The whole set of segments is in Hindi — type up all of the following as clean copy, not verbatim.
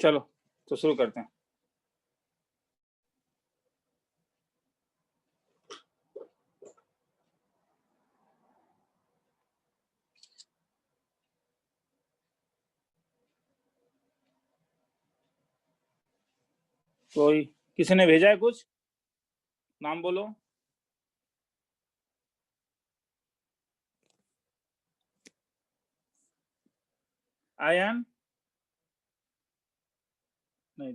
चलो तो शुरू करते हैं। कोई किसी ने भेजा है कुछ? नाम बोलो। आयन नहीं,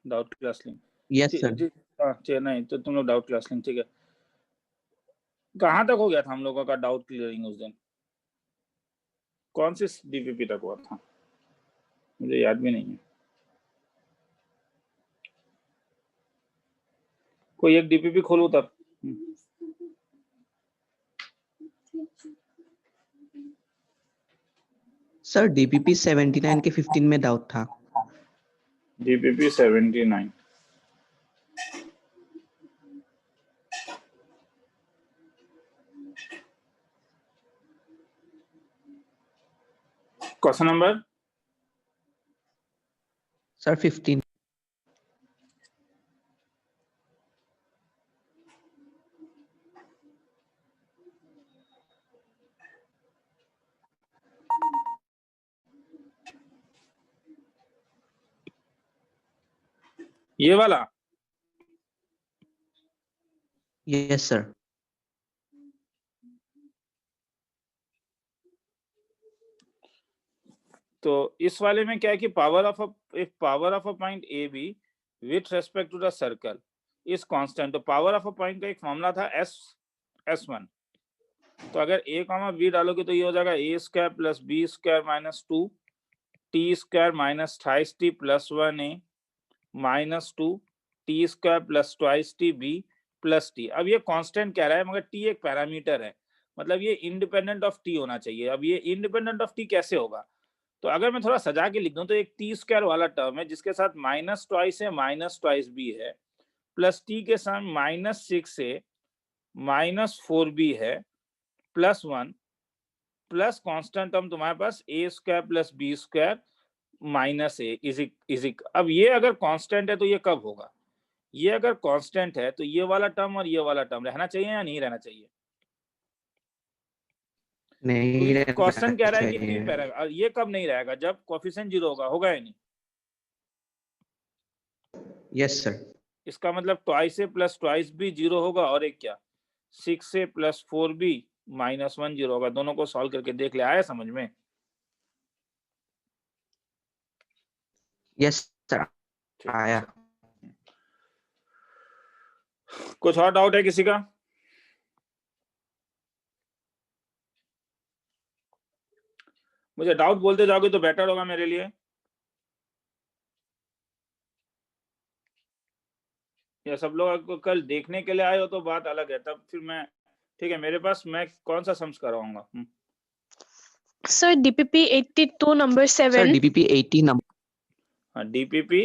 doubt class link. Yes sir. हाँ नहीं तो तुम लोग डाउट क्लास लिंक, ठीक है। कहाँ तक हो गया था हम लोगों का डाउट क्लियरिंग उस दिन? कौन सी डीपीपी तक हुआ था? मुझे याद भी नहीं है। कोई एक डीपीपी खोलो तब। सर डीपीपी 79 के 15 में डाउट था। DPP 79 question number sir 15। ये वाला। Yes sir. तो इस वाले में क्या है कि power of a point A B with respect to the circle is constant. तो पावर ऑफ अ पॉइंट का एक फॉर्मूला था S1। तो अगर a कॉमा b डालोगे तो ये हो जाएगा a square plus b square minus 2 t square minus 28t plus 1a minus 2 t square plus 2t b plus t। अब ये कांस्टेंट कह रहा है मगर t एक पैरामीटर है, मतलब ये इंडिपेंडेंट ऑफ t होना चाहिए। अब ये इंडिपेंडेंट ऑफ t कैसे होगा? तो अगर मैं थोड़ा सजा के लिख दूं तो एक टी स्क्वायर वाला टर्म है जिसके साथ माइनस ट्वाइस है, माइनस ट्वाइस बी है, प्लस टी के साथ माइनस 6 है, माइनस 4b है, प्लस 1 प्लस कांस्टेंट टर्म तुम्हारे पास A square plus B square minus A इजिक। अब ये अगर कांस्टेंट है तो ये कब होगा? ये अगर कांस्टेंट है तो ये वाला टर्म और ये वाला टर्म रहना चाहिए या नहीं रहना चाहिए? नहीं रहना क्वेश्चन कह रहा है कि चाहिए। टी पैरामीटर, और ये कब नहीं रहेगा? जब कोएफिशिएंट 0 होगा या नहीं? Yes sir. इसका मतलब ट्वाइस ए प्लस ट्वाइस बी 0 होगा और एक क्या 6 ए प्लस 4b माइनस 1 0 होगा। दोनों को सॉल्व करके देख ले, आया समझ में? यस सर आया। कुछ और डाउट है किसी का? मुझे डाउट बोलते जाओगे तो बेटर होगा मेरे लिए। या सब लोग कल देखने के लिए आए हो तो बात अलग है, तब फिर मैं ठीक है मेरे पास मैं कौन सा सम्स कराऊंगा? Sir DPP 82 number 7। Sir DPP 80 number. हाँ डीपीपी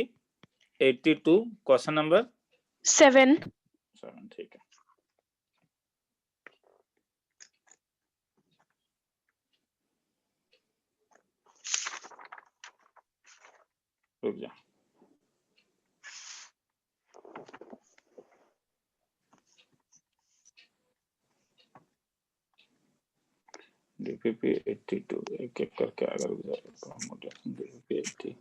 82 क्वेश्चन नंबर 7। ठीक है। रुक जा। डीपीपी 82 एक एक करके आगे रुक जाएगा। डीपीपी 80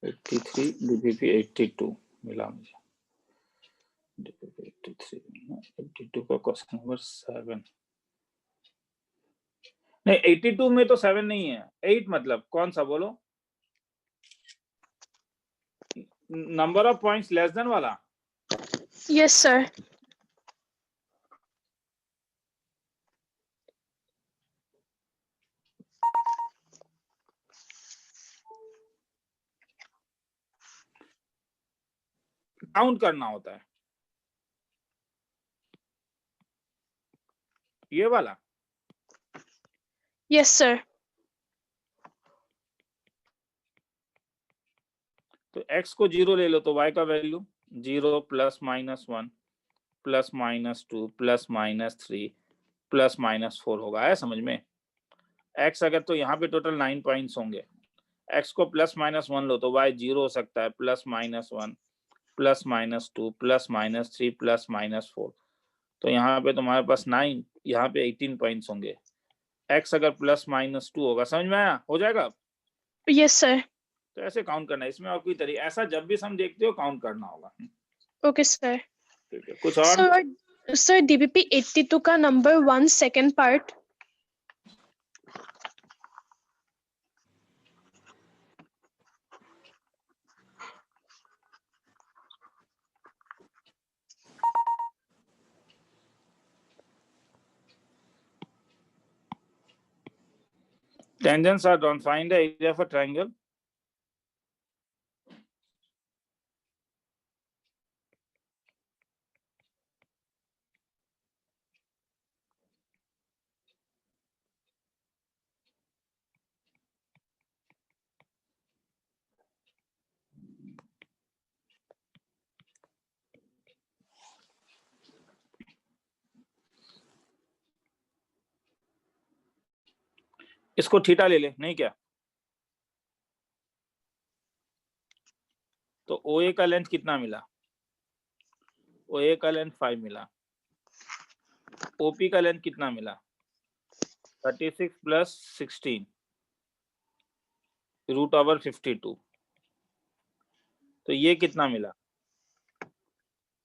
83 डीपीपी 82 मिला मुझे। डीपीपी 82 का क्वेश्चन नंबर 7 नहीं 82 में तो 7 नहीं है, 8 मतलब कौन सा बोलो? Number of points less than वाला। Yes sir. काउंट करना होता है ये वाला। Yes sir. तो x को 0 ले लो तो y का value 0 plus minus 1 plus minus 2 plus minus 3 plus minus 4 होगा। आया समझ में? x अगर तो यहाँ पे टोटल 9 पॉइंट्स होंगे, x को प्लस माइनस 1 लो तो y 0 हो सकता है, plus minus 1, plus minus 2, plus minus 3, plus minus 4। तो यहाँ पे तुम्हारे पास 9, यहाँ पे 18 पॉइंट्स होंगे। x अगर प्लस माइनस 2 होगा, समझ में आया? हो जाएगा? Yes, sir. तो ऐसे काउंट करना है, इसमें और कोई तरीका, ऐसा जब भी सम देखते हो काउंट करना होगा। Okay, sir. ठीक है, कुछ और? Sir, DPP 82 का number 1 second part. Tangents are drawn. Find the area of a triangle. इसको थीटा ले ले, नहीं क्या? तो OA का लेंथ कितना मिला? OA का लेंथ 5 मिला। OP का लेंथ कितना मिला? 36 प्लस 16 रूट ओवर 52। तो ये कितना मिला?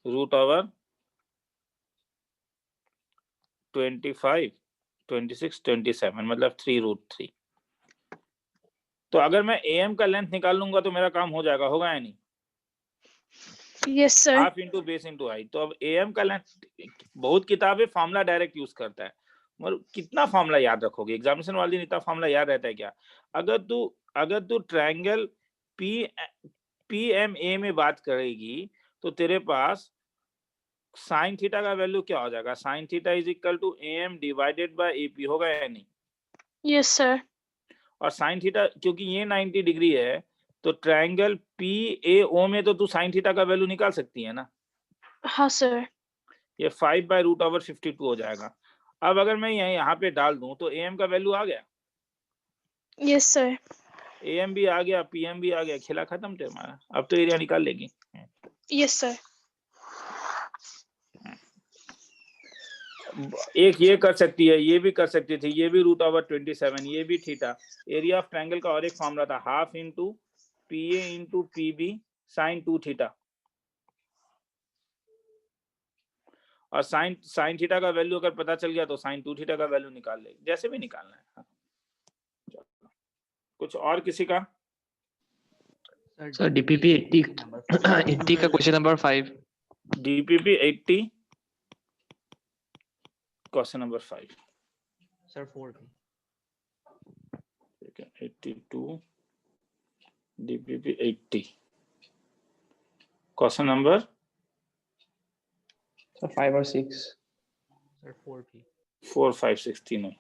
रूट ओवर 25, 26, 27, मतलब 3√3। तो अगर मैं AM का लेंथ निकाल लूंगा तो मेरा काम हो जाएगा, होगा या नहीं? Yes, sir. Half into base into height. तो अब AM का लेंथ, बहुत किताबें फॉर्मूला डायरेक्ट यूज करता है, मगर कितना फॉर्मूला याद रखोगे? एग्जामिनेशन वाले दिन इतना फॉर्मूला याद रहता है क्या? अगर तू ट्रायंगल PMA में बात करेगी तो तेरे पास साइन थीटा का वैल्यू क्या हो जाएगा? Sine theta is equal to AM divided by AP, होगा या नहीं? Yes, sir. और साइन थीटा, क्योंकि ये 90 डिग्री है, तो ट्रायंगल PAO में तो तू साइन थीटा का वैल्यू निकाल सकती है ना? हाँ, sir. ये 5/√52 हो जाएगा। अब अगर मैं यहाँ पे डाल दूं तो AM का वैल्यू आ गया, Yes, sir. AM भी आ गया, PM भी आ गया, खेला खत्म थे हमारा। अब तो एरिया निकाल लेगी। Yes, sir. एक ये कर सकती है, ये भी कर सकती थी, ये भी √27, ये भी थीटा। एरिया ऑफ ट्रायंगल का और एक फॉर्मूला था, half into PA into PB sine 2 theta. और साइन थीटा का वैल्यू अगर पता चल गया तो साइन 2 थीटा का वैल्यू निकाल ले, जैसे भी निकालना है। हाँ। कुछ और किसी का? सर DPP 80 का question number 5। DPP 80 question number 5। Sir 4 ठीक है, 82 DPP 80 क्वेश्चन नंबर सर 5 और 6। सर 4 भी। 4, 5, 6 तीनों।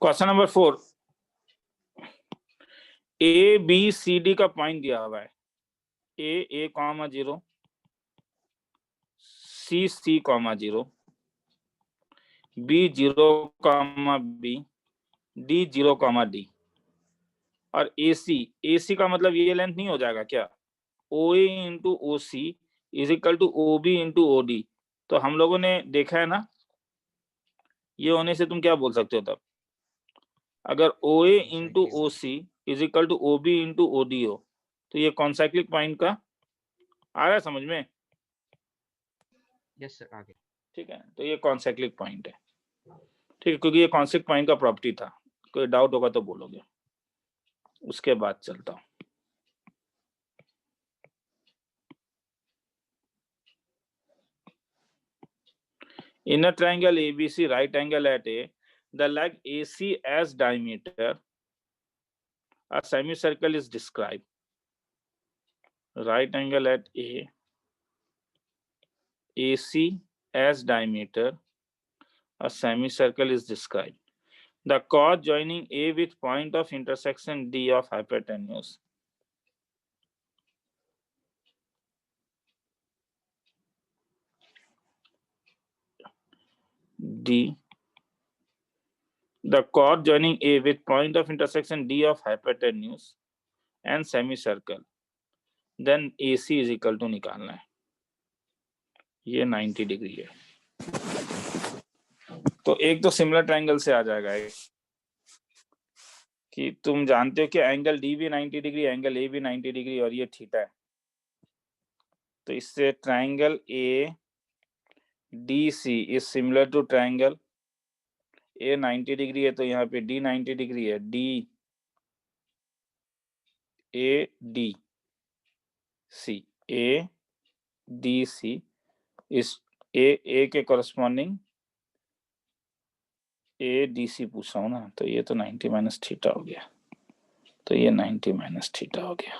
क्वेश्चन नंबर 4, ABCD का पॉइंट दिया हुआ है, A 0, C 0, B 0, B, D 0, D। और AC का मतलब ये लेंथ नहीं हो जाएगा क्या? OA into OC is equal to OB into OD। तो हम लोगों ने देखा है ना, ये होने से तुम क्या बोल सकते हो तब? अगर OA into OC is equal to OB into OD हो तो ये कॉन्साइक्लिक पॉइंट का आ रहा है समझ में? यस सर, आगे। ठीक है, तो ये कॉन्साइक्लिक पॉइंट है। ठीक है, क्योंकि ये कॉन्साइक्लिक पॉइंट का प्रॉपर्टी था। कोई डाउट होगा तो बोलोगे, उसके बाद चलता हूं। In a triangle ABC, right angle at A, the leg AC as diameter, a semicircle is described. Right angle at A, AC as diameter, a semicircle is described. The chord joining A with point of intersection D of hypotenuse. D. The chord joining A with point of intersection D of hypotenuse and semicircle. Then AC is equal to निकालना है. ये 90 डिग्री है. तो एक तो सिमिलर ट्रायंगल से आ जाएगा कि तुम जानते हो कि एंगल डी भी 90 डिग्री, एंगल ए भी 90 डिग्री और ये थीटा है. तो इससे triangle A D C is similar to triangle A 90 degree है, तो यहाँ पे डी 90 डिग्री है. D A D C, A D C इस ए के कॉरस्पॉन्डिंग ए डी सी पूछ रहा हूँ ना, तो ये तो 90 माइनस थीटा हो गया. तो ये 90 माइनस थीटा हो गया.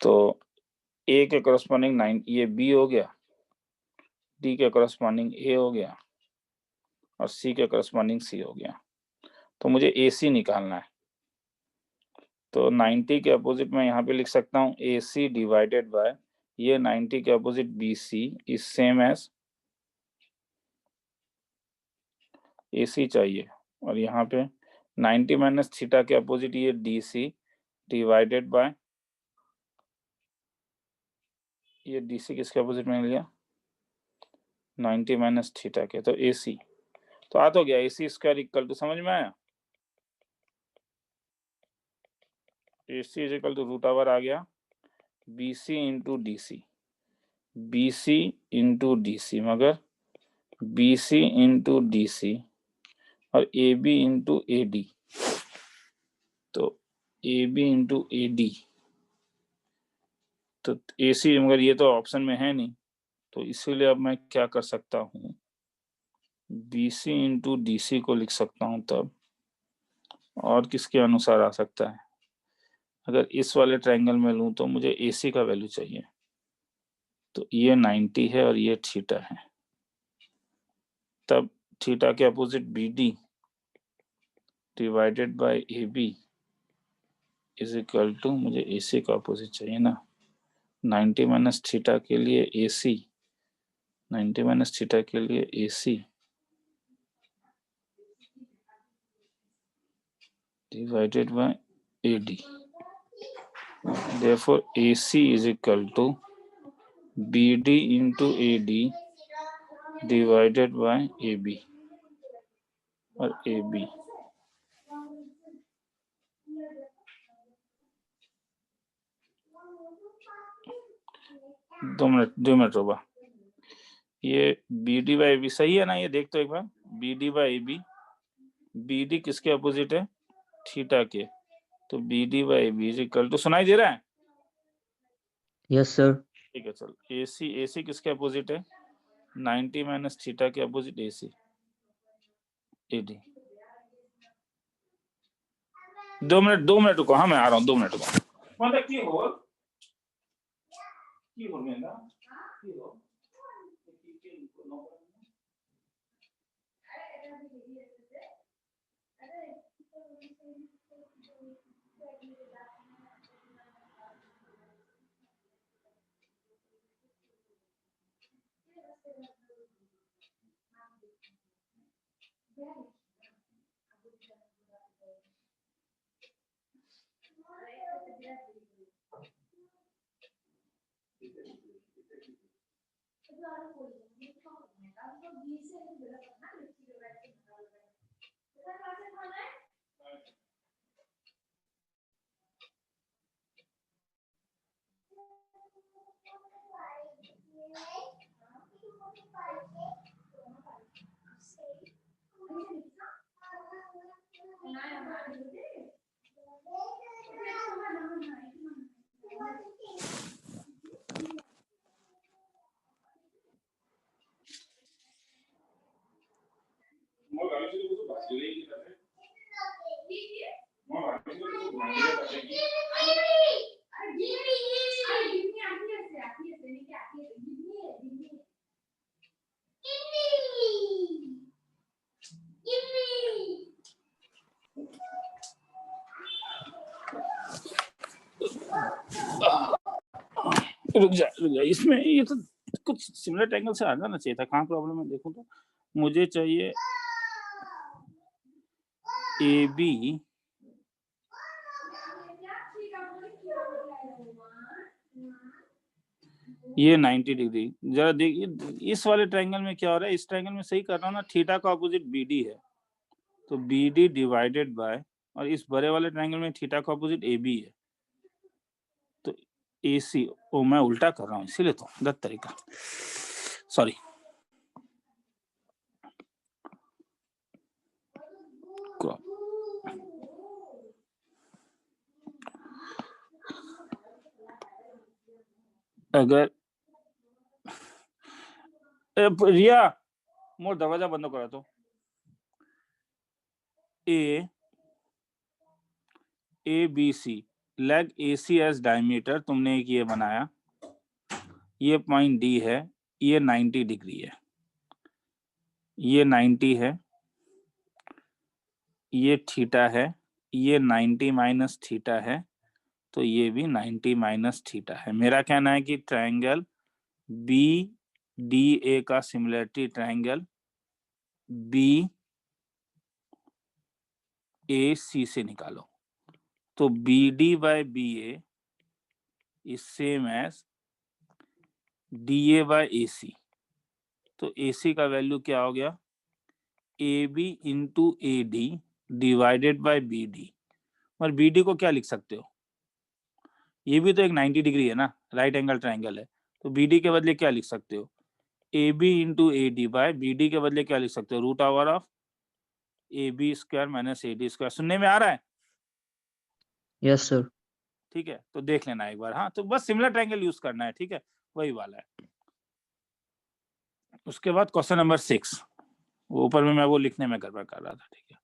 तो ए के कॉरस्पॉन्डिंग 9 ये बी हो गया, डी के कॉरस्पॉन्डिंग ए हो गया और सी के कॉरस्पॉन्डिंग सी हो गया. तो मुझे ए सी निकालना है. तो 90 के अपोजिट में यहाँ पे लिख सकता हूँ ए सी डिवाइडेड बाय ये 90 के opposite B C is same as A C चाहिए, और यहाँ पे 90 माइनस थीटा के अपोजिट ये डी सी डिवाइडेड बाय ये डी सी किसके अपोजिट में लिया 90 माइनस थीटा के. तो ए सी तो आ तो गया A C square equal to, समझ में आया, A C is equal to root over आ गया B C into D C, B C into D C, मगर B C into D C और A B into A D. तो A B into A D, तो ए सी मगर ये तो ऑप्शन में है नहीं, तो इसीलिए अब मैं क्या कर सकता हूँ B C into D C को लिख सकता हूँ तब, और किसके अनुसार आ सकता है, अगर इस वाले ट्रायंगल में लूँ तो मुझे ए सी का वैल्यू चाहिए. तो ये 90 है और ये थीटा है, तब थीटा के opposite B D divided by A B is equal to, मुझे ए सी का अपोजिट चाहिए ना, 90 माइनस थीटा के लिए ए सी, 90 माइनस थीटा के लिए A C divided by A D. Therefore AC is equal to BD into AD divided by AB और AB. दो मिनट रुका. ये BD by AB सही है ना, ये देख तो एक बार, BD by AB, BD किसके अपोजिट है थीटा के, तो BD by AB is equal to, सुनाई दे रहा है? Yes sir. ठीक है चल. AC किसके अपोजिट है 90 माइनस थीटा के अपोजिट AC AD. 2 मिनट रुको. हाँ मैं आ रहा हूँ, 2 मिनट रुको. मतलब की हो मेरा की हो रुक जा इसमें ये तो कुछ सिमिलर ट्रायंगल से आ जाना चाहिए था। कहाँ प्रॉब्लम है देखो तो। मुझे चाहिए ए बी ये 90 डिग्री। जरा देखिए इस वाले ट्रायंगल में क्या हो रहा है। इस ट्रायंगल में सही कर रहा हूँ ना, थीटा का ऑपोजिट बी डी है, तो बी डी डिवाइडेड बाय, और इस बड़े वाले ट्रायंगल में थीटा का ऑपोजिट ए बी है, तो ए सी। ओ मैं उल्टा कर रहा हूँ इसीलिए तो गलत तरीका, सॉरी। अगर रिया मोर दरवाजा बंद करा तो A B C leg A C as diameter तुमने एक ये बनाया, ये पॉइंट डी है, ये 90 डिग्री है, ये 90 है, ये थीटा है, ये 90 माइनस थीटा है, तो ये भी 90 माइनस थीटा है। मेरा कहना है कि ट्रायंगल बी डी ए का similarity triangle B A C से निकालो, तो B D by B A is same as D A by A C. तो ए सी का वैल्यू क्या हो गया, A B into A D divided by B D. और बी डी को क्या लिख सकते हो, ये भी तो एक 90 डिग्री है ना, राइट एंगल ट्रायंगल है, तो बी डी के बदले क्या लिख सकते हो, A B into A D by B D के बदले क्या लिख सकते हो, root over of A B square minus A D square. सुनने में आ रहा है? Yes sir. ठीक है, तो देख लेना एक बार। हाँ, तो बस सिमिलर ट्रायंगल यूज करना है, ठीक है, वही वाला है। उसके बाद क्वेश्चन नंबर 6, वो ऊपर में मैं वो लिखने में गड़बड़ कर रहा था, ठीक है।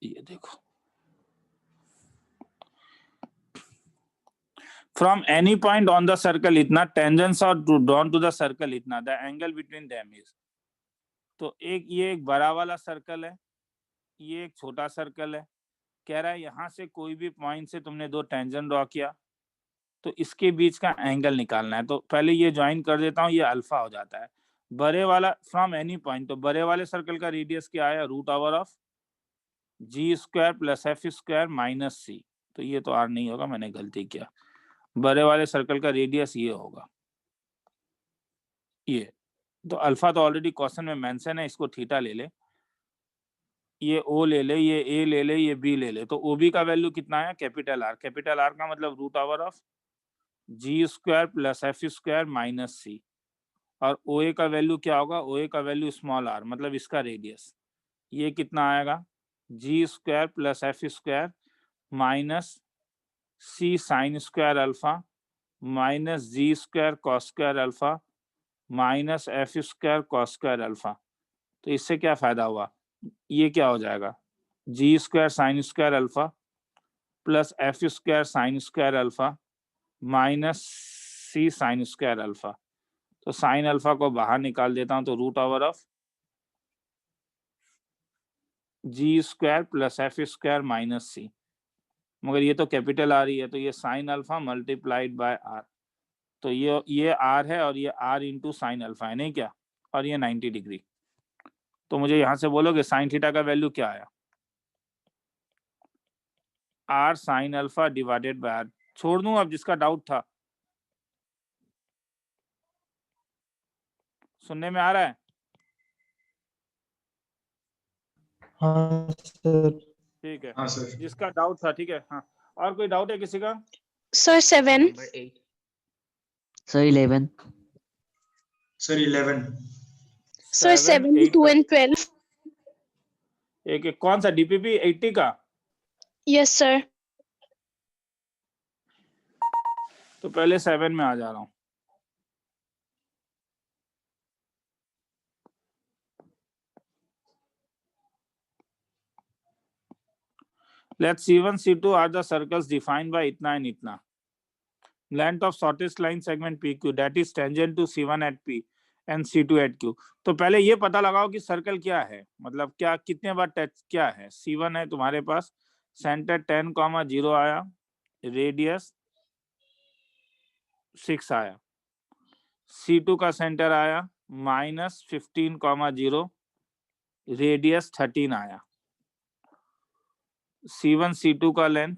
ये देखो, from any point on the circle इतना, टेंजेंट्स और ड्रॉन टू द सर्कल इतना, the angle between them is. तो एक ये एक बड़ा वाला सर्कल है, ये एक छोटा सर्कल है। कह रहा है यहां से कोई भी पॉइंट से तुमने दो टेंजेंट ड्रॉ किया, तो इसके बीच का एंगल निकालना है। तो पहले ये ज्वाइन कर देता हूँ, ये अल्फा हो जाता है। बड़े वाला फ्रॉम एनी पॉइंट, तो बड़े वाले सर्कल का रेडियस क्या आया, root over of G square plus F square minus C. तो ये तो आर नहीं होगा, मैंने गलती किया, बड़े वाले सर्कल का रेडियस ये होगा, ये। तो अल्फा तो ऑलरेडी क्वेश्चन में मेंशन है, इसको थीटा ले ले, ये ओ ले ले, ये ए ले ले, ये बी ले ले। तो ओ बी का वैल्यू कितना है, कैपिटल आर। कैपिटल आर का मतलब root over of G square plus F square minus C. और ओ ए का वैल्यू क्या होगा, ओ ए का वैल्यू स्मॉल आर, मतलब इसका रेडियस। ये कितना आएगा, G square plus F square minus C sine square alpha minus G square cos square alpha minus F square cos square alpha. तो इससे क्या फायदा हुआ, ये क्या हो जाएगा, G square sine square alpha plus F square sine square alpha minus C sine square alpha. तो साइन अल्फा को बाहर निकाल देता हूं, तो root over of G square plus F square minus सी, मगर ये तो कैपिटल आर ही है, तो ये sine alpha multiplied by R. तो ये आर है और ये आर इंटू साइन अल्फा है, नहीं क्या, और ये 90 डिग्री। तो मुझे यहां से बोलोगे साइन थीटा का वैल्यू क्या आया, R sine alpha divided by R. छोड़ दूं अब जिसका डाउट था, सुनने में आ रहा है? हाँ सर। ठीक है, हाँ सर। जिसका डाउट था, ठीक है। हाँ, और कोई डाउट है किसी का? Sir, 7. Sir 11। Sir 11। Sir, 7, 2 and 12. एक कौन सा, डीपीपी 80 का? Yes, sir. तो पहले 7 में आ जा रहा हूं। Let C1, C2 are the circles defined by itna and itna. Length of shortest line segment PQ, that is tangent to C1 at P and C2 at Q. तो पहले ये पता लगाओ कि सर्कल क्या है, मतलब क्या कितने बार टच क्या है। C1 है तुम्हारे पास, सेंटर 10, 0 आया, रेडियस 6 आया, C2 का सेंटर आया -15,0, रेडियस 13 आया, C1 C2 का लेंथ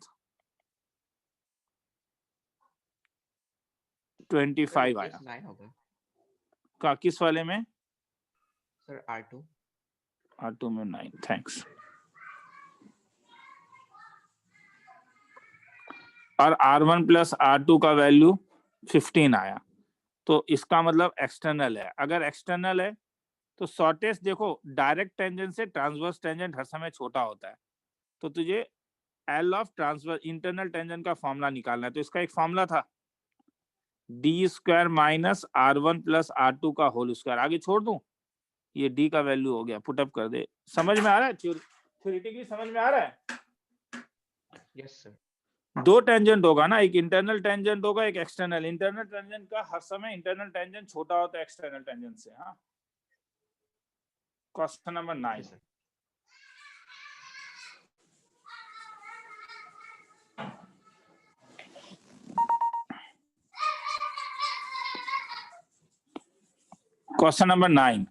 25 आया। 9 होगा का किस वाले में? Sir, R2। R2 में 9, थैंक्स। और R1 प्लस R2 का वैल्यू 15 आया। तो इसका मतलब एक्सटर्नल है। अगर एक्सटर्नल है तो शॉर्टेस्ट, देखो डायरेक्ट टेंजेंट से ट्रांसवर्स टेंजेंट हर समय छोटा होता है, तो तुझे L of transverse internal tangent का फॉर्मूला निकालना है। तो इसका एक फॉर्मूला था d² minus R1 plus R2 का होल स्क्वायर। आगे छोड़ दूं, ये d का वैल्यू हो गया, पुटअप कर दे। समझ में आ रहा है? थ्योरेटिकली समझ में आ रहा है? Yes sir. दो टेंजेंट होगा ना, एक इंटरनल टेंजेंट होगा, एक एक्सटर्नल। इंटरनल टेंजेंट का हर समय इंटरनल टेंजेंट छोटा होता है एक्सटर्नल टेंजेंट से। हाँ, question number 9। Question number 9.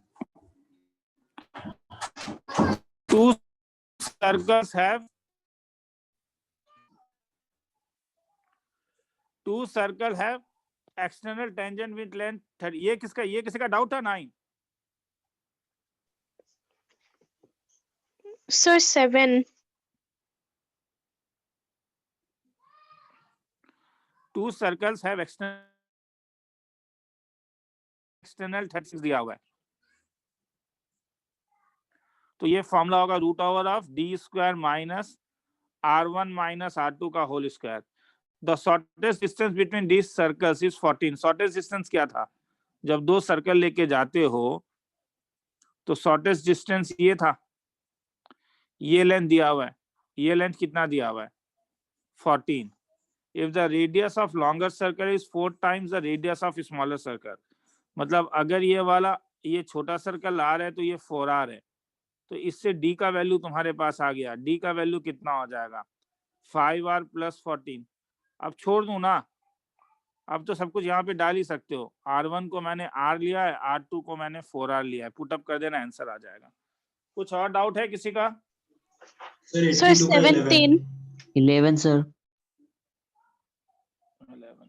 Two circles have external tangent with length 30. ये किसी का डाउट था? 9 Sir, 7. Two circles have external 36 दिया हुआ है। तो ये फॉर्मूला होगा √of d² minus R1 minus R2 का whole square. The shortest distance between these circles is 14। Shortest distance क्या था? जब दो सर्कल लेके जाते हो तो शॉर्टेस्ट डिस्टेंस ये था, ये लेंथ दिया हुआ है, ये लेंथ कितना दिया हुआ है? 14। If the radius of longer circle is 4 times the radius of smaller circle, मतलब अगर ये वाला ये छोटा सर्कल आ रहा है तो ये 4R है, तो इससे d का वैल्यू तुम्हारे पास आ गया। d का वैल्यू कितना हो जाएगा? 5R plus 14। अब छोड़ दूं ना, अब तो सब कुछ यहाँ पे डाल ही सकते हो। R1 को मैंने R लिया है, R2 को मैंने 4R लिया है, पुटअप कर देना, आंसर आ जाएगा। कुछ और डाउट है किसी का? सर Sir, 82 का 17. 11 sir. 11।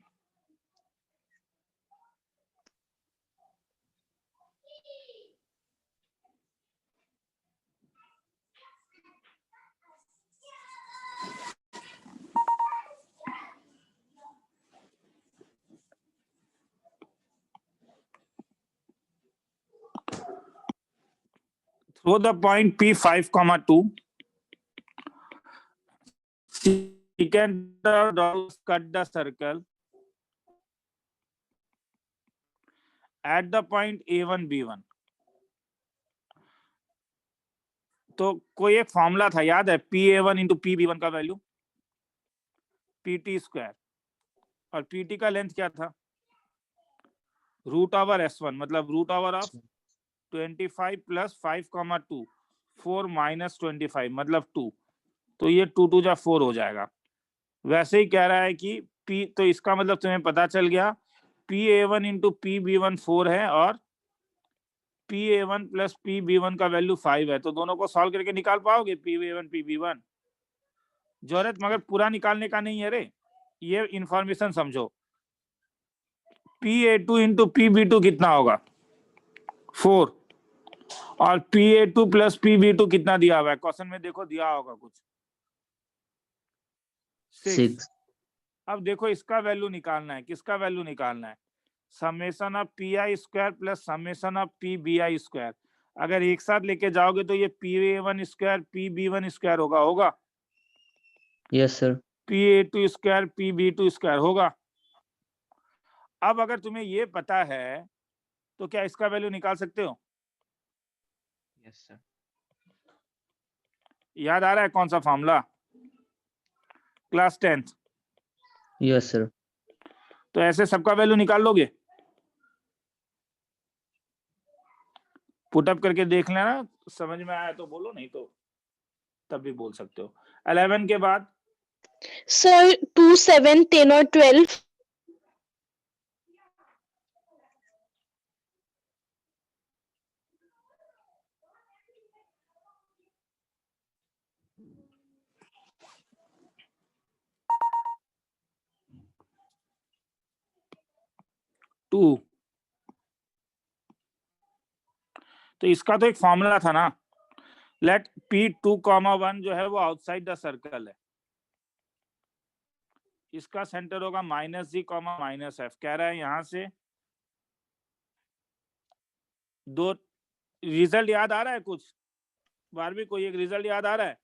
Throw the point P5, 2. Secant cut the circle at the point A1 B1। तो कोई एक फॉर्मूला था, याद है? PA1 इंटू PB1 का वैल्यू PT², और PT का लेंथ क्या था? √S1, मतलब √ऑफ 25 प्लस 5, 4 माइनस 25 मतलब 2। तो ये 2 2 जा 4 हो जाएगा। वैसे ही कह रहा है कि P, तो इसका मतलब तुम्हें पता चल गया PA1 इंटू PB1 4 है और PA1 प्लस PB1 का वैल्यू 5 है। तो दोनों को सॉल्व करके निकाल पाओगे PA1 PB1? जरूरत मगर पूरा निकालने का नहीं है रे, ये इंफॉर्मेशन समझो। PA2 इंटू PB2 कितना होगा? 4। और PA2 प्लस PB2 कितना दिया हुआ है? क्वेश्चन में देखो दिया होगा कुछ, 6। अब देखो इसका वैल्यू निकालना है। किसका वैल्यू निकालना है? Summation of PI² plus summation of PBI²। अगर एक साथ लेके जाओगे तो ये PA1² PB1² होगा। Yes sir. PA2² PB2² होगा। अब अगर तुम्हें ये पता है तो क्या इसका वैल्यू निकाल सकते हो? Yes sir. याद आ रहा है कौन सा formula? Class 10th। Yes sir. तो ऐसे सबका वैल्यू निकाल लोगे? पुटअप करके देख लेना, समझ में आया तो बोलो, नहीं तो तब भी बोल सकते हो। 11 के बाद Sir, 2, 7, 10 और 12. 2। तो इसका तो एक फॉर्मूला था ना, लेट P2, 1 जो है वो आउटसाइड द सर्कल है, इसका सेंटर होगा -G, -F। कह रहा है यहां से दो रिजल्ट याद आ रहा है कुछ? बारहवीं कोई एक रिजल्ट याद आ रहा है?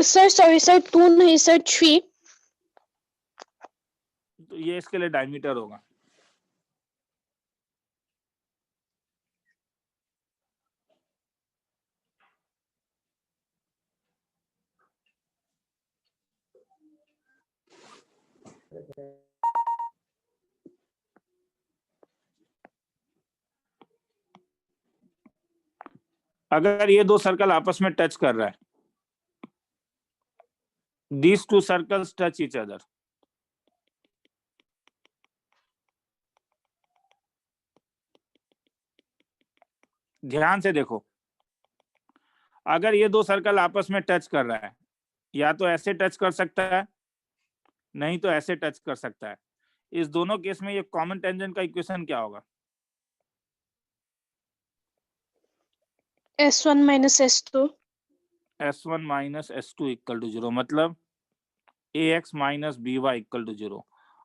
सर सॉरी सर, 2 नहीं सर, 3। तो ये इसके लिए डायमीटर होगा। अगर ये दो सर्कल आपस में टच कर रहा है, these two circles touch each other, ध्यान से देखो, अगर ये दो सर्कल आपस में टच कर रहा है, या तो ऐसे टच कर सकता है, नहीं तो ऐसे टच कर सकता है। इस दोनों केस में ये कॉमन टेंजेंट का इक्वेशन क्या होगा? S1 minus S2। S1 minus S2 equal to 0, मतलब AX minus BY equal to 0।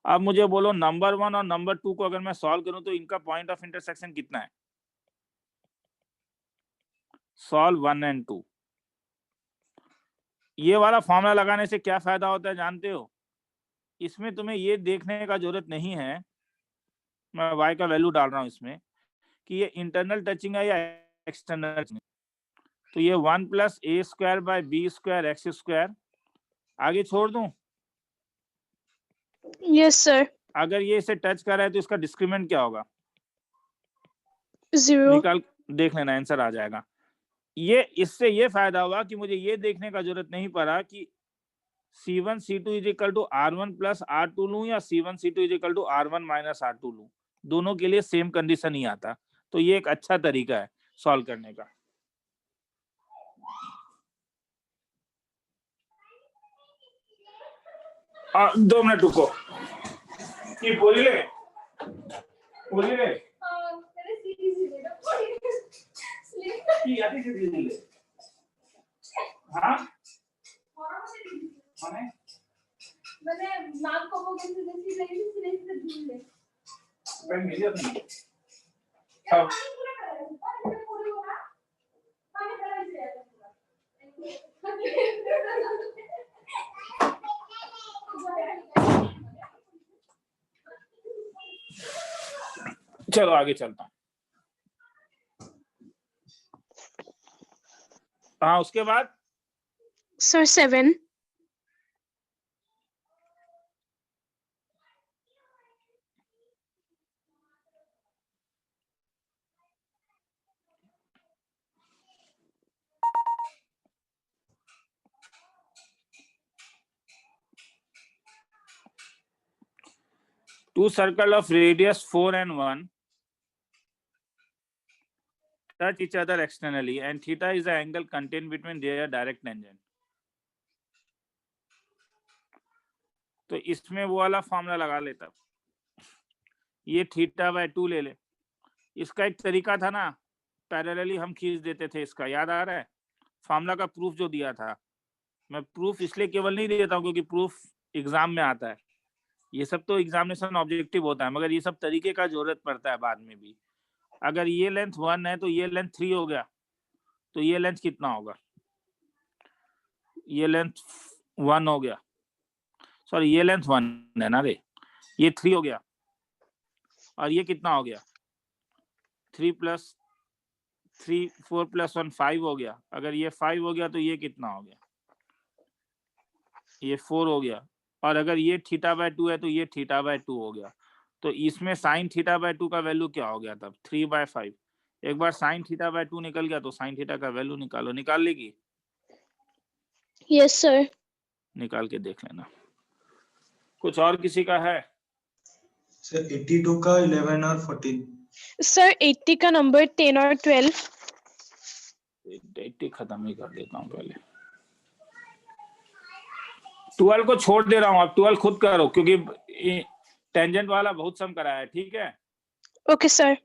अब मुझे बोलो नंबर 1 और नंबर 2 को अगर मैं सॉल्व करूं तो इनका पॉइंट ऑफ इंटरसेक्शन कितना है? Solve 1 and 2। ये वाला फॉर्मूला लगाने से क्या फायदा होता है जानते हो? इसमें तुम्हें ये देखने का जरूरत नहीं है, मैं y का वैल्यू डाल रहा हूं इसमें, कि ये इंटरनल टचिंग है या एक्सटर्नल टचिंग। तो ये 1 + a² / b² x², आगे छोड़ दूं? Yes sir. अगर ये इसे टच कर रहा है तो इसका डिस्क्रीमेंट क्या होगा? 0। निकाल देख लेना, आंसर आ जाएगा। ये इससे ये फायदा हुआ कि मुझे ये देखने का जरूरत नहीं पड़ा कि C1 C2 = R1 + R2 लूं या C1 C2 = R1 - R2 लूं, दोनों के लिए सेम कंडीशन ही आता। तो ये एक अच्छा तरीका है सॉल्व करने का। दो मिनट रुको, কি বললে বললে কি আদি से দিলে हां মানে মানে নাক কবো কিন্তু দেখি দেখি দিলে পেন মিলে नहीं सब चलो आगे चलता हूँ। हाँ, उसके बाद sir 7। two circle of radius 4 and 1 touch each other externally and theta is the angle contained between their direct tangent। तो इसमें वो वाला फॉर्मूला लगा लेता, ये θ/2 ले ले। इसका एक तरीका था ना, पैरेलली हम खींच देते थे, इसका याद आ रहा है? फॉर्मूला का प्रूफ जो दिया था, मैं प्रूफ इसलिए केवल नहीं देता हूँ क्योंकि प्रूफ एग्जाम में आता है, ये सब तो एग्जामिनेशन ऑब्जेक्टिव होता है, मगर ये सब तरीके का जरूरत पड़ता है बाद में भी। अगर ये लेंथ 1 है तो ये लेंथ 3 हो गया, तो ये लेंथ कितना होगा? ये लेंथ 1 हो गया, सॉरी ये लेंथ 1 है ना रे, ये 3 हो गया, और ये कितना हो गया? 3 + 3 4 + 1 5 हो गया। अगर ये 5 हो गया तो ये कितना हो गया? ये 4 हो गया। और अगर ये θ/2 है तो ये θ/2 हो गया। तो इसमें sin θ/2 का वैल्यू क्या हो गया तब? 3/5। एक बार sin θ/2 निकल गया तो sin θ का वैल्यू निकालो, निकाल लेगी? Yes sir. निकाल के देख लेना। कुछ और किसी का है? सर 82 का 11 और 14। सर 80 का नंबर 10 और 12। 80 खत्म ही कर देता हूँ पहले, 12 को छोड़ दे रहा हूँ, अब 12 खुद करो, क्योंकि टेंजेंट वाला बहुत सम कराया है, ठीक है। Okay, sir.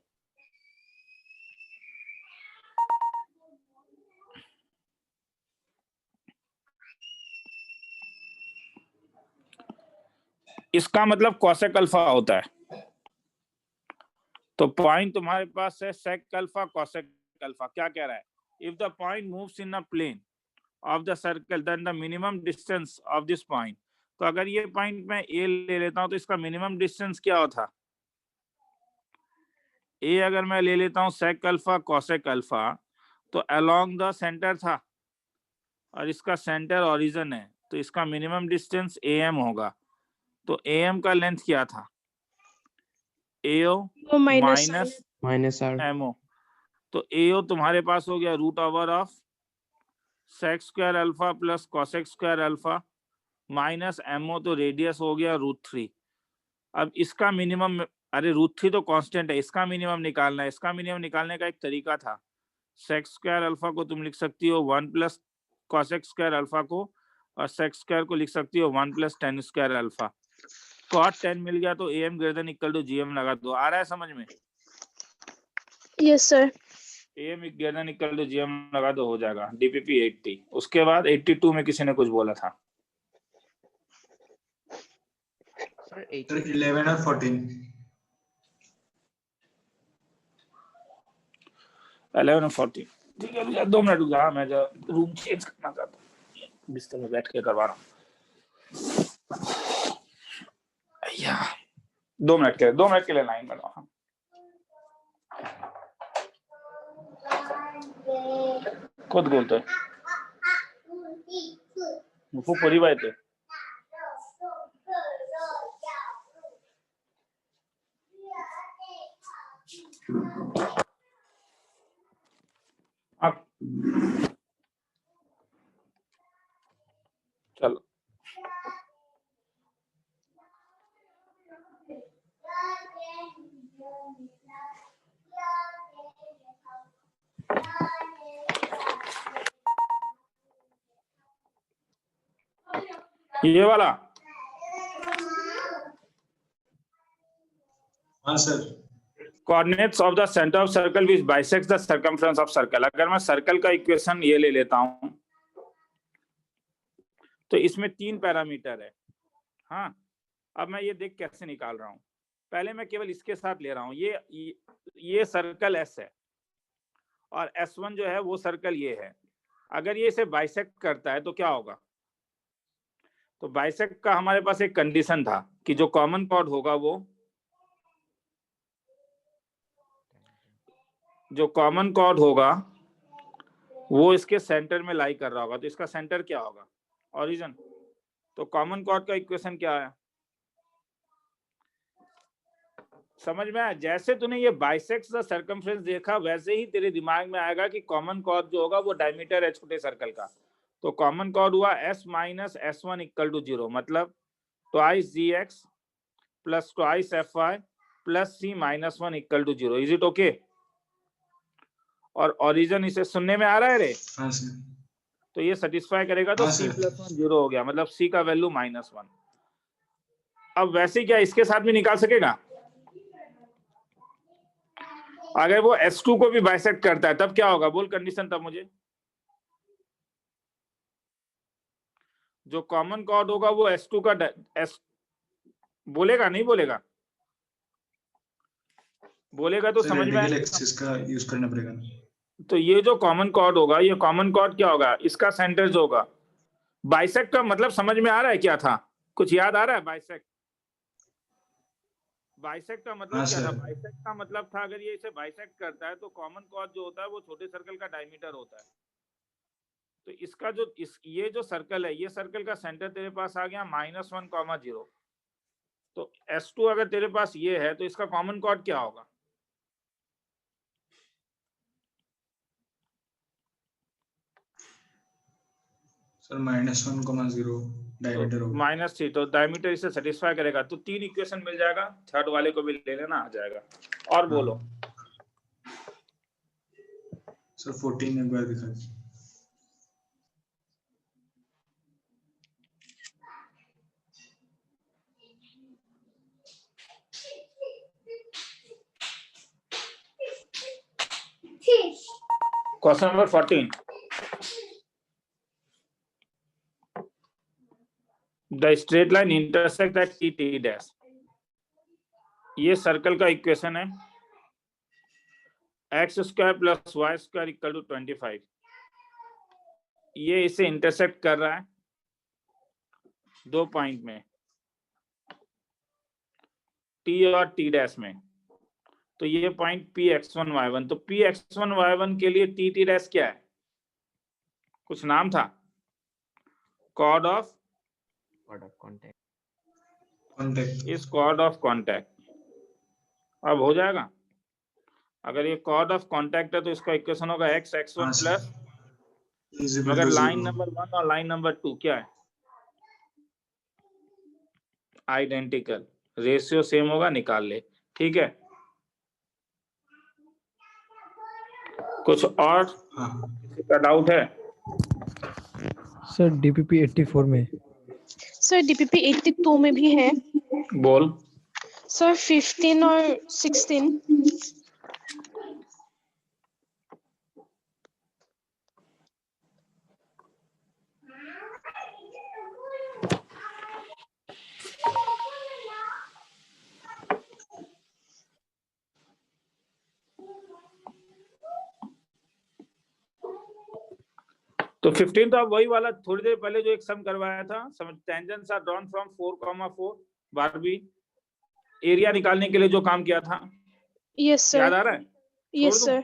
इसका मतलब कोसेक अल्फा होता है। तो पॉइंट तुम्हारे पास है सेक अल्फा कोसेक अल्फा। क्या कह रहा है? If the point moves in a plane of the circle then the minimum distance of this point. तो अगर ये पॉइंट मैं ए ले लेता हूं तो इसका मिनिमम डिस्टेंस क्या होता? ए अगर मैं ले लेता हूं सेक अल्फा कोसेक अल्फा, तो अलोंग द सेंटर था और इसका सेंटर ओरिजिन है, तो इसका मिनिमम डिस्टेंस एम होगा। तो एम का लेंथ क्या था? AO O minus minus Minus R. MO. तो एओ तुम्हारे पास हो गया root over of sec square alpha plus cosec square alpha minus MO, तो रेडियस हो गया √3। अब इसका मिनिमम, अरे √3 तो कांस्टेंट है, इसका मिनिमम निकालना है। इसका मिनिमम निकालने का एक तरीका था, सेक स्क्वायर अल्फा को तुम लिख सकती हो 1 प्लस कोसेक स्क्वायर अल्फा को, और सेक स्क्वायर को लिख सकती हो 1 plus tan square alpha. Cot 10 मिल गया तो M greater than equal to GM लगा दो। आ रहा है समझ में? Yes, sir. M greater than equal to GM लगा दो, हो जाएगा डीपीपी 80। उसके बाद 82 में किसी ने कुछ बोला था। Sir, sir 82. 11 और 14। 11 और 14, ठीक है भैया 2 मिनट रुक जा, मैं जो रूम चेंज करना चाहता हूँ, बिस्तर में बैठ के करवा रहा हूँ। या 2 मिनट के लिए लाइन बनाओ। खुद बोलते मुझको पूरी बात है। चलो ये वाला, हाँ sir. Coordinates of the centre of circle which bisects the circumference of circle. अगर मैं सर्कल का इक्वेशन ये ले लेता हूं तो इसमें 3 पैरामीटर है। हाँ, अब मैं ये देख कैसे निकाल रहा हूं। पहले मैं केवल इसके साथ ले रहा हूं, ये सर्कल एस है और S1 जो है वो सर्कल ये है। अगर ये इसे बाइसेक्ट करता है तो क्या होगा? तो बाइसेक्ट का हमारे पास एक कंडीशन था कि जो कॉमन कॉर्ड होगा वो इसके सेंटर में लाई कर रहा होगा। तो इसका सेंटर क्या होगा? ओरिजिन। तो कॉमन कॉर्ड का इक्वेशन क्या है? समझ में आया? जैसे तूने ये बाइसेक्ट्स द सर्कमफ्रेंस देखा वैसे ही तेरे दिमाग में आएगा कि कॉमन कॉर्ड जो होगा वो डायमीटर है छोटे सर्कल का। तो कॉमन कॉर्ड हुआ S minus S1 equal to 0, मतलब twice GX plus twice FY plus C minus 1 equal to 0। Is it okay? और ओरिजिन इसे सुनने में आ रहा है रे? हाँ सर। तो ये सेटिस्फाई करेगा तो हाँ C सर। प्लस 1 0 हो गया, मतलब C का वैल्यू -1। अब वैसे क्या इसके साथ भी निकाल सकेगा? अगर वो S2 को भी बाइसेक्ट करता है तब क्या होगा? बोल कंडीशन तब मुझे। जो कॉमन कॉर्ड होगा वो S2 का बोलेगा नहीं बोलेगा? बोलेगा तो सर समझ में रेडिकल आएगा। एक्सिस का यूज करना पड़ेगा। तो ये जो कॉमन कॉर्ड होगा, ये कॉमन कॉर्ड क्या होगा? इसका सेंटर जो होगा, बाइसेक्ट का मतलब समझ में आ रहा है क्या था? कुछ याद आ रहा है? बाइसेक्ट का मतलब हाँ क्या था? सर। बाइसेक्ट का मतलब था अगर ये इसे बाइसेक्ट करता है तो कॉमन कॉर्ड जो होता है वो छोटे सर्कल का डायमीटर होता है। तो इसका जो ये जो सर्कल है, ये सर्कल का सेंटर तेरे पास आ गया -1, 0। तो S2 अगर तेरे पास ये है तो इसका कॉमन कॉर्ड क्या होगा? सर -1, 0 डायमीटर होगा। -3, तो डायमीटर इसे सेटिस्फाई करेगा। तो 3 इक्वेशन मिल जाएगा, थर्ड वाले को भी ले लेना, आ जाएगा। और बोलो। सर 14 एक बार दिखा दीजिए। Question number 14, the straight line intersect at T T dash. ये सर्कल का इक्वेशन है, X square plus Y square equal to 25। ये इसे इंटरसेक्ट कर रहा है 2 पॉइंट में, टी और टी डैश में। तो ये पॉइंट पी x1 y1, तो पी x1 y1 के लिए टी टी डैश क्या है? कुछ नाम था, कॉर्ड ऑफ कॉन्टेक्ट। इस कॉर्ड ऑफ कॉन्टैक्ट। अब हो जाएगा, अगर ये कॉर्ड ऑफ कॉन्टैक्ट है तो इसका इक्वेशन होगा x x1 प्लस, मगर लाइन नंबर 1 और लाइन नंबर 2 क्या है? आइडेंटिकल, रेशियो सेम होगा, निकाल ले। ठीक है, कुछ और किसी का डाउट है? सर डीपीपी 84 में। सर डीपीपी 82 में भी है बोल। सर, 15 और 16। तो 15 तो अब वही वाला थोड़ी देर पहले जो एक सम करवाया था, टेंजेंट्स आर ड्रॉन फ्रॉम 4,4 बारबी, एरिया निकालने के लिए जो काम किया था, यस सर। याद आ रहा है? Yes sir.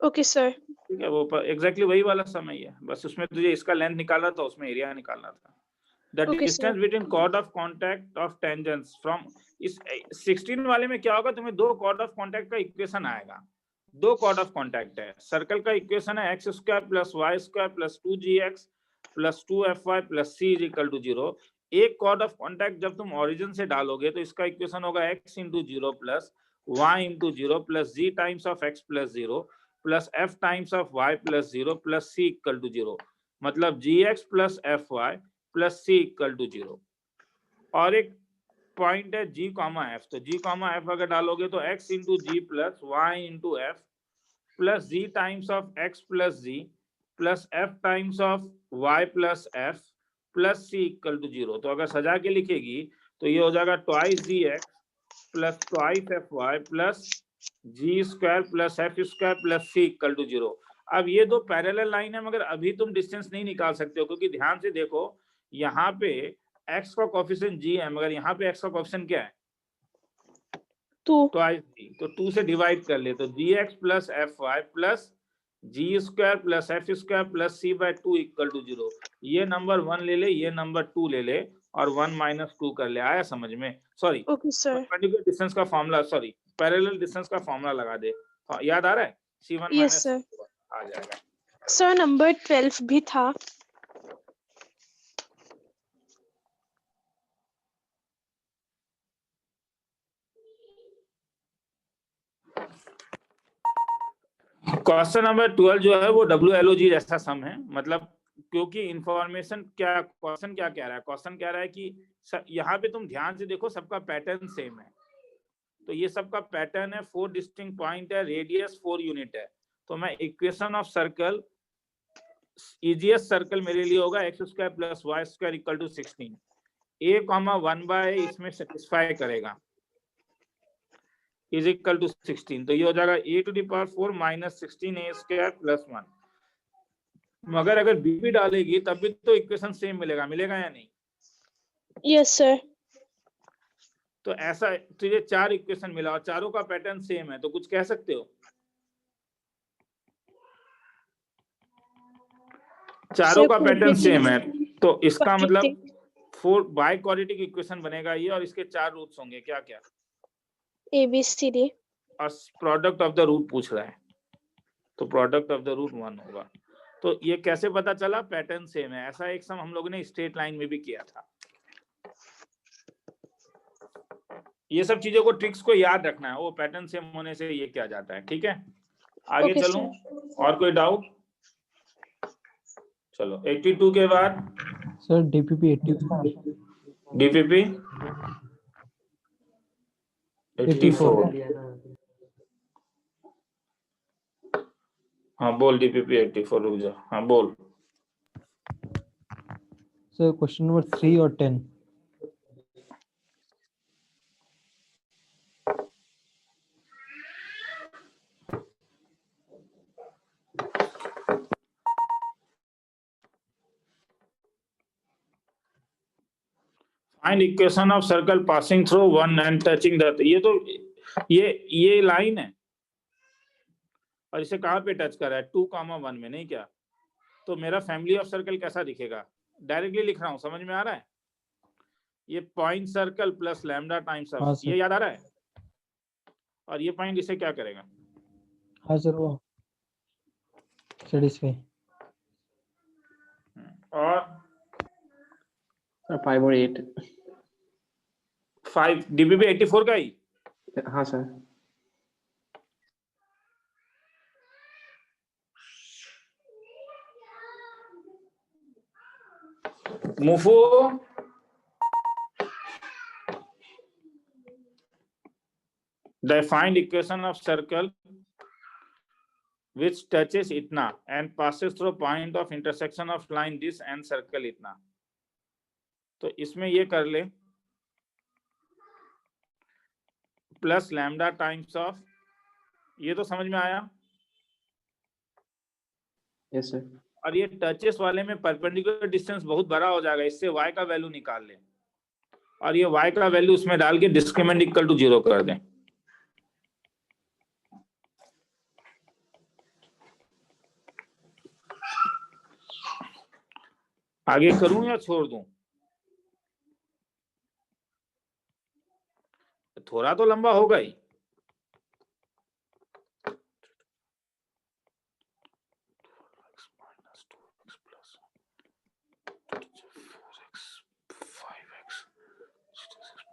Okay sir. ठीक है, वो एग्जैक्टली वही वाला सम है, बस उसमें तुझे इसका लेंथ निकालना था, उसमें एरिया निकालना था। The Okay, distance sir. Between chord of contact of tangents from, इस 16 वाले में क्या होगा, तुम्हें दो कॉर्ड ऑफ कांटेक्ट का इक्वेशन आएगा। दो कॉर्ड ऑफ कांटेक्ट है, सर्कल का इक्वेशन है X square plus Y square plus 2gx plus 2fy plus c is equal to 0। एक कॉर्ड ऑफ कांटेक्ट जब तुम ओरिजिन से डालोगे तो इसका इक्वेशन होगा x into 0 plus y into 0 plus g times of x plus 0 plus f times of y plus 0 plus c equal to 0, मतलब gx plus fy plus c equal to 0। और एक पॉइंट है g कॉमा f, तो g कॉमा f अगर डालोगे तो x into G plus Y into F plus G times of x plus G plus f times of y plus f plus c equal to 0। तो अगर सजा के लिखेगी तो ये हो जाएगा twice gx plus twice fy plus G square plus F square plus c equal to 0। अब ये दो पैरेलल लाइन है, मगर अभी तुम डिस्टेंस नहीं निकाल सकते हो, क्योंकि ध्यान से देखो यहाँ पे x का कोएफिशिएंट g है, मगर यहाँ पे x का कोएफिशिएंट क्या है? 2। ट्वाइस g, तो 2 से डिवाइड कर ले, तो gx plus fy plus G square plus F square plus c by 2 equal to 0। ये नंबर 1 ले ले, ये नंबर 2 ले ले, और 1 माइनस 2 कर ले। आया समझ में? Sorry, okay sir. Perpendicular distance का फॉर्मूला, सॉरी पैरेलल डिस्टेंस का फॉर्मूला लगा दे। याद आ रहा है? c1 yes sir. आ जाएगा। सर नंबर 12 भी था। क्वेश्चन नंबर 12 जो है वो WLOG जैसा सम है, मतलब क्योंकि इंफॉर्मेशन क्या, क्वेश्चन क्या कह रहा है? क्वेश्चन कह रहा है कि यहाँ पे तुम ध्यान से देखो, सबका पैटर्न सेम है। तो ये सबका पैटर्न है, 4 डिस्टिंक्ट पॉइंट है, रेडियस 4 यूनिट है। तो मैं equation of circle, easiest circle मेरे लिए होगा X square plus Y square equal to 16। a comma 1 by इसमें सेटिस्फाई करेगा, इज इक्वल टू 16। तो ये हो जाएगा a to the power 4 minus 16a square plus 1। मगर अगर b भी डालेगी तब भी तो इक्वेशन सेम मिलेगा, मिलेगा या नहीं? Yes sir. तो ऐसा तुझे 4 इक्वेशन मिला और चारों का पैटर्न सेम है, तो कुछ कह सकते हो? चारों का पैटर्न सेम है, तो इसका मतलब 4 बाई क्वाड्रेटिक इक्वेशन बनेगा ये, और इसके 4 रूट्स होंगे, क्या क्या? ABCD। और प्रोडक्ट ऑफ द रूट पूछ रहा है, तो प्रोडक्ट ऑफ द रूट 1 होगा। तो ये कैसे पता चला? पैटर्न सेम है। ऐसा एक सम हम लोगों ने स्ट्रेट लाइन में भी किया था। ये सब चीजों को, ट्रिक्स को याद रखना है, वो पैटर्न सेम होने से ये क्या जाता है। ठीक है, आगे Okay, चलूं? और कोई डाउट? चलो 82 के बाद सर डीपीपी 84। डीपीपी 84। हाँ बोल DPP 84 रुक जा, हाँ बोल। सर क्वेश्चन नंबर 3 और 10। Find equation of circle passing through one and touching the, ये तो ये लाइन है और इसे कहाँ पे टच कर रहा है 2,1 में, नहीं क्या? तो मेरा फैमिली ऑफ सर्कल कैसा दिखेगा? डायरेक्टली लिख रहा हूँ, समझ में आ रहा है? ये point circle plus lambda times हाँ ऑफ, सर। ये याद आ रहा है? और ये पॉइंट इसे क्या करेगा? हाँ सर वो सेटिस्फाई। और सर 5 और 8। 5 DPP 84 का ही। हाँ sir. मुफो the find equation of circle which touches itna and passes through point of intersection of line this and circle itna। तो इसमें ये कर ले प्लस लैम्डा टाइम्स ऑफ, ये तो समझ में आया? Yes sir. और ये टचेस वाले में परपेंडिकुलर डिस्टेंस बहुत बड़ा हो जाएगा, इससे y का वैल्यू निकाल ले और ये y का वैल्यू उसमें डाल के डिस्क्रिमिनेंट इक्वल टू 0 कर दें। आगे करूं या छोड़ दूं? थोड़ा तो लंबा होगा ही।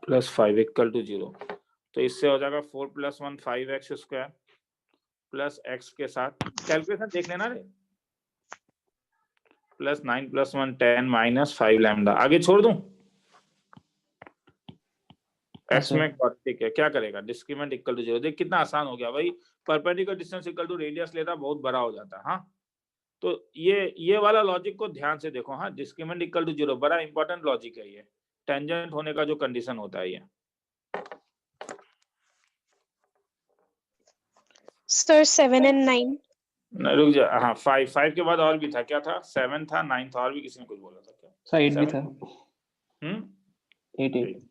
प्लस 5 इक्वल टू 0, तो इससे हो जाएगा 4 + 1 5x स्क्वायर प्लस x के साथ कैलकुलेशन देख लेना रे, प्लस 9 + 1 10 माइनस 5 लैम्डा। आगे छोड़ दूं? x में ठीक है, क्या करेगा? Discriminant equal to 0। देख कितना आसान हो गया भाई, perpendicular distance equal to radius लेता बहुत बड़ा हो जाता। हाँ तो ये वाला लॉजिक को ध्यान से देखो। हाँ डिस्क्रिमिनेंट इक्वल टू 0 बड़ा इंपॉर्टेंट लॉजिक है, ये टेंजेंट होने का जो कंडीशन होता है ये। Sir, 7 and 9. रुक जा, हाँ 5 के बाद और भी था, क्या था? 7 था, 9 था, और भी किसी ने कुछ बोला था क्या? सर 8 भी था। 8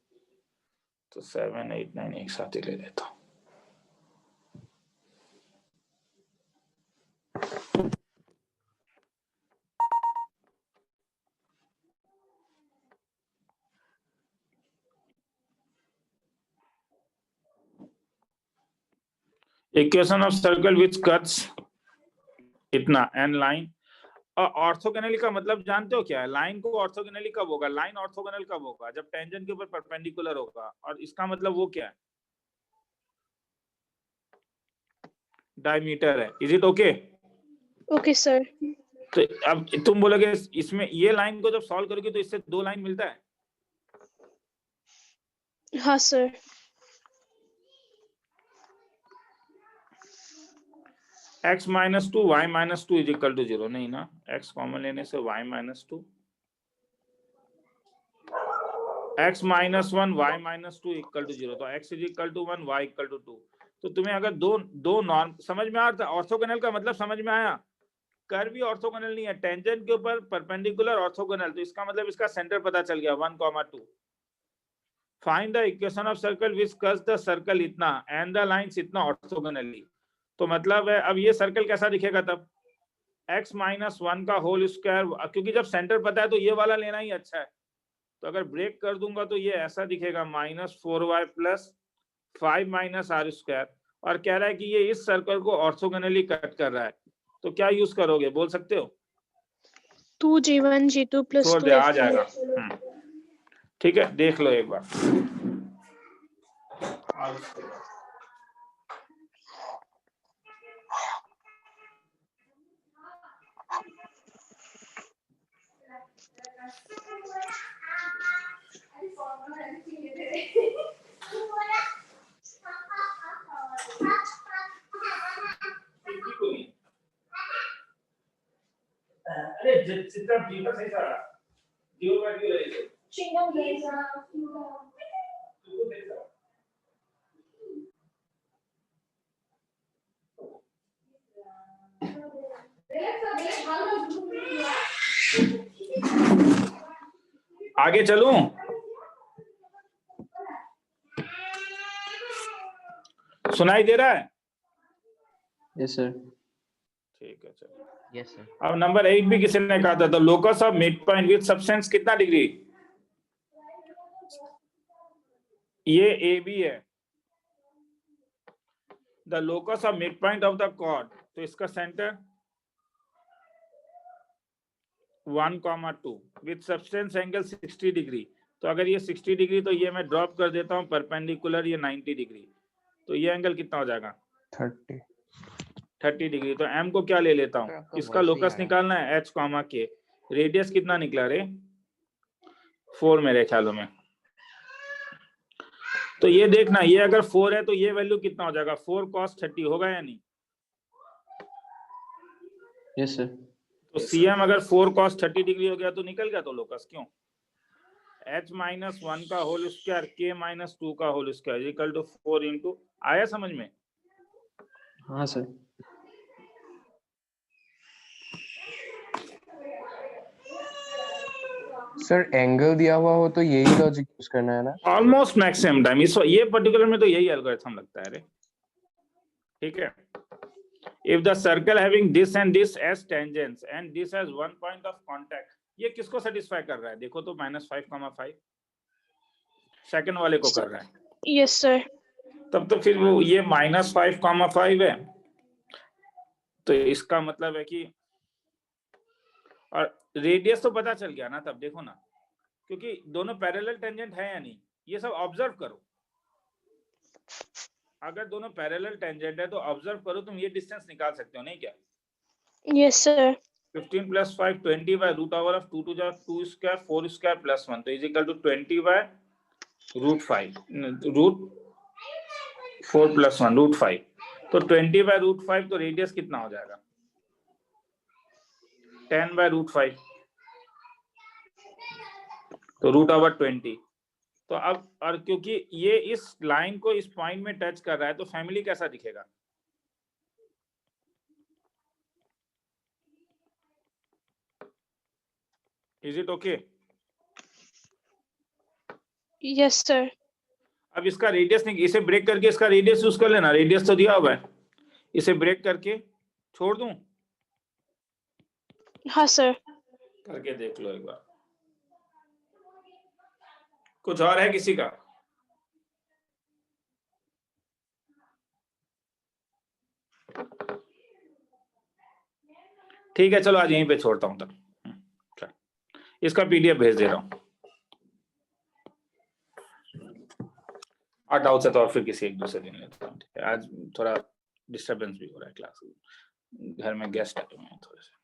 तो 7 8 9 एक साथ ही ले लेता हूँ। Equation of circle which cuts इतना एंड लाइन। ऑर्थोगोनली का मतलब जानते हो क्या है? लाइन को ऑर्थोगोनली कब होगा? लाइन ऑर्थोगोनल कब होगा? जब टेंजेंट के ऊपर परपेंडिकुलर होगा। और इसका मतलब वो क्या है? डायमीटर है। Is it okay? Okay, sir. तो अब तुम बोलोगे इसमें ये लाइन को जब सॉल्व करोगे तो इससे 2 लाइन मिलता है। हाँ sir. x - 2 y - 2 is equal to 0, नहीं ना? x कॉमन लेने से y - 2, x - 1 y - 2 equal to 0, तो x is equal to 1 y equal to 2। तो तुम्हें अगर दो नॉर्म समझ में आ रहा था? ऑर्थोगोनल का मतलब समझ में आया? कर्व भी ऑर्थोगोनल नहीं है, टेंजेंट के ऊपर परपेंडिकुलर ऑर्थोगोनल, तो इसका मतलब इसका सेंटर पता चल गया 1, 2। Find the equation of circle which cuts the circle इतना एंड द लाइंस इतना ऑर्थोगोनली। तो मतलब है अब ये सर्कल कैसा दिखेगा तब? x - 1 का होल स्क्वायर, क्योंकि जब सेंटर पता है तो ये वाला लेना ही अच्छा है। तो अगर ब्रेक कर दूंगा तो ये ऐसा दिखेगा -4y + 5 - r²। और कह रहा है कि ये इस सर्कल को ऑर्थोगोनली कट कर रहा है, तो क्या यूज करोगे? बोल सकते हो? 2g1 g2 plus छोड़ दे, 2 आ f1 जाएगा। ठीक है, देख लो एक बार। तरफ जी का सही सारा जीरो बाय जीरो है आगे चलूं? सुनाई दे रहा है? Yes, sir. ठीक है चलो। Yes, sir. अब नंबर 8 भी किसी ने कहा था, locus of mid point with subtends कितना डिग्री? ये ए बी है। The locus of mid point of the chord, तो इसका centre 1,2 with subtends angle 60 degree. तो अगर ये 60 डिग्री तो ये मैं ड्रॉप कर देता हूं परपेंडिकुलर, ये 90 डिग्री, तो ये एंगल कितना हो जाएगा? 30 डिग्री। तो एम को क्या ले लेता हूँ, इसका लोकस निकालना है एच कॉमा के, रेडियस कितना निकला रे? 4 मेरे ख्यालों में। तो ये देखना, ये अगर 4 है तो ये वैल्यू कितना हो जाएगा? 4 cos 30 होगा या नहीं? Yes, sir. तो सीएम अगर 4 cos 30 डिग्री हो गया तो निकल गया तो लोकस। क्यों? h माइनस 1 का होल स्क्वायर k माइनस 2 का whole square equal to 4 into, आया समझ में? हाँ सर। सर एंगल दिया हुआ हो तो यही लॉजिक यूज करना है ना? ऑलमोस्ट मैक्सिमम टाइम इस ये पर्टिकुलर में तो यही एल्गोरिथम लगता है रे। ठीक है। If the circle having this and this as tangents and this as one point of contact, ये किसको सेटिस्फाई कर रहा है? देखो तो -5,5 सेकंड वाले को कर रहा है। Yes, sir. तब तो फिर वो ये -5,5 है, तो इसका मतलब है कि, और रेडियस तो पता चल गया ना तब, देखो ना, क्योंकि दोनों पैरेलल टेंजेंट है या नहीं, ये सब ऑब्जर्व करो। अगर दोनों पैरेलल टेंजेंट है तो ऑब्जर्व करो, तुम ये डिस्टेंस निकाल सकते हो नहीं क्या? Yes, sir. 15 plus 5 20 by root over of 2 to the 2 square 4 square plus 1, तो is equal to 20 by root 5 root 4 plus 1 root 5, तो 20 by root 5 तो रेडियस कितना हो जाएगा? 10 by root 5, तो रूट ओवर 20। तो अब, और क्योंकि ये इस लाइन को इस पॉइंट में टच कर रहा है तो फैमिली कैसा दिखेगा? Is it okay? Yes, sir. अब इसका रेडियस नहीं, इसे ब्रेक करके इसका रेडियस यूज कर लेना, रेडियस तो दिया हुआ है, इसे ब्रेक करके छोड़ दूं? हाँ sir. करके देख लो एक बार। कुछ और है किसी का? ठीक है चलो आज यहीं पे छोड़ता हूं तब, इसका पीडीएफ भेज दे रहा हूं। और डाउट्स है तो और फिर किसी एक दूसरे दिन लेता हूं। आज थोड़ा डिस्टरबेंस भी हो रहा है, क्लास घर में गेस्ट आए हुए हैं थोड़े से।